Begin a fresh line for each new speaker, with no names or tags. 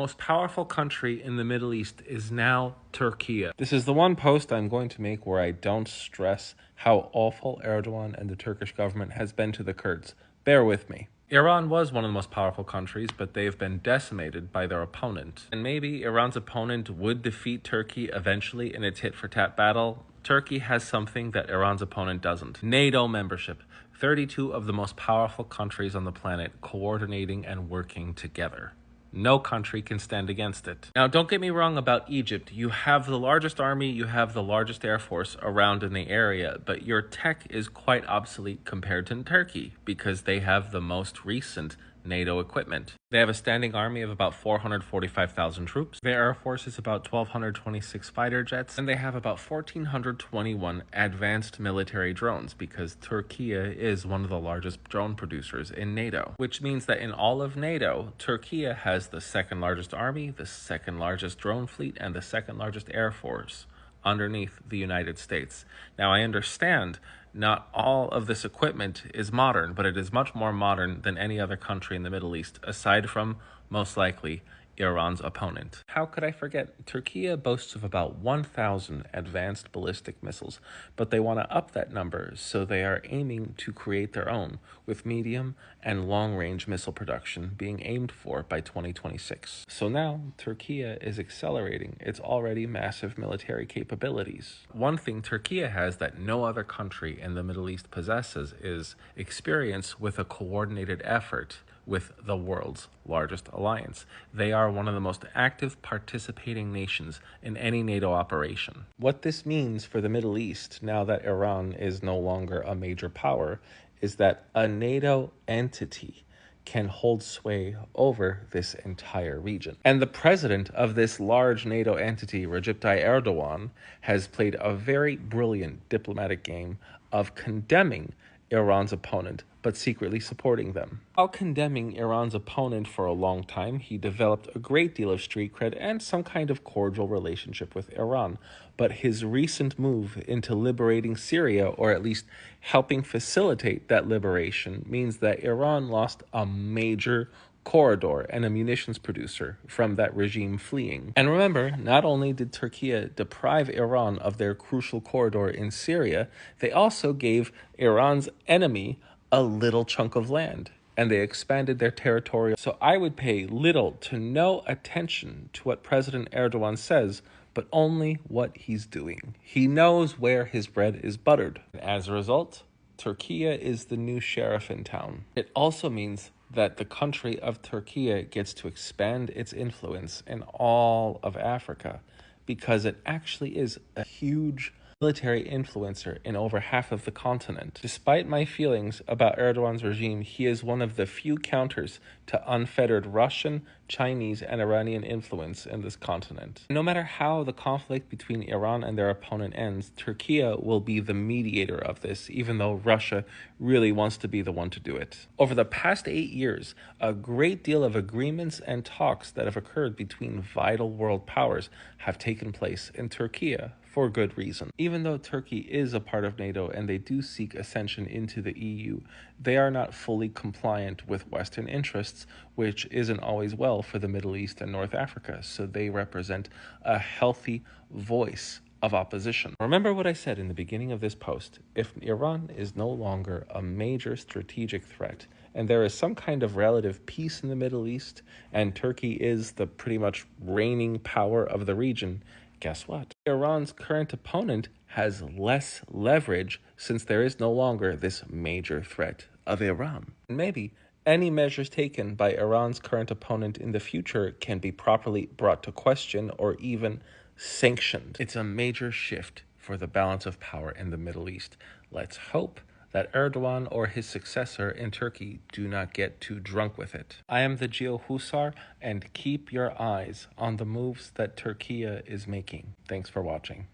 Most powerful country in the Middle East is now Turkey. This is the one post I'm going to make where I don't stress how awful Erdogan and the Turkish government has been to the Kurds. Bear with me. Iran was one of the most powerful countries, but they've been decimated by their opponent. And maybe Iran's opponent would defeat Turkey eventually in its tit-for-tat battle. Turkey has something that Iran's opponent doesn't: NATO membership. 32 of the most powerful countries on the planet coordinating and working together. No country can stand against it. Now, don't get me wrong about Egypt. You have the largest army, you have the largest air force around in the area, but your tech is quite obsolete compared to Turkey because they have the most recent NATO equipment. They have a standing army of about 445,000 troops. Their air force is about 1,226 fighter jets, and they have about 1,421 advanced military drones because Turkey is one of the largest drone producers in NATO, which means that in all of NATO, Turkey has the second largest army, the second largest drone fleet, and the second largest air force underneath the United States. Now, I understand not all of this equipment is modern, but it is much more modern than any other country in the Middle East, aside from, most likely, Iran's opponent. How could I forget? Turkey boasts of about 1,000 advanced ballistic missiles, but they want to up that number, so they are aiming to create their own, with medium and long-range missile production being aimed for by 2026. So now, Turkey is accelerating its already massive military capabilities. One thing Turkey has that no other country in the Middle East possesses is experience with a coordinated effort with the world's largest alliance. They are one of the most active participating nations in any NATO operation. What this means for the Middle East, now that Iran is no longer a major power, is that a NATO entity can hold sway over this entire region. And the president of this large NATO entity, Recep Tayyip Erdogan, has played a very brilliant diplomatic game of condemning Iran's opponent, but secretly supporting them. While condemning Iran's opponent for a long time, he developed a great deal of street cred and some kind of cordial relationship with Iran. But his recent move into liberating Syria, or at least helping facilitate that liberation, means that Iran lost a major corridor and a munitions producer from that regime fleeing. And remember, not only did Turkey deprive Iran of their crucial corridor in Syria, they also gave Iran's enemy a little chunk of land, and they expanded their territory. So I would pay little to no attention to what President Erdogan says, but only what he's doing. He knows where his bread is buttered. As a result, Turkey is the new sheriff in town. It also means that the country of Turkey gets to expand its influence in all of Africa because it actually is a huge military influencer in over half of the continent. Despite my feelings about Erdogan's regime, he is one of the few counters to unfettered Russian, Chinese, and Iranian influence in this continent. No matter how the conflict between Iran and their opponent ends, Turkey will be the mediator of this, even though Russia really wants to be the one to do it. Over the past 8 years, a great deal of agreements and talks that have occurred between vital world powers have taken place in Turkey, for good reason. Even though Turkey is a part of NATO and they do seek ascension into the EU, they are not fully compliant with Western interests, which isn't always well for the Middle East and North Africa, so they represent a healthy voice of opposition. Remember what I said in the beginning of this post: if Iran is no longer a major strategic threat, and there is some kind of relative peace in the Middle East, and Turkey is the pretty much reigning power of the region, guess what? Iran's current opponent has less leverage since there is no longer this major threat of Iran. Maybe any measures taken by Iran's current opponent in the future can be properly brought to question or even sanctioned. It's a major shift for the balance of power in the Middle East. Let's hope that Erdogan or his successor in Turkey do not get too drunk with it. I am the GeoHusar, and keep your eyes on the moves that Turkey is making. Thanks for watching.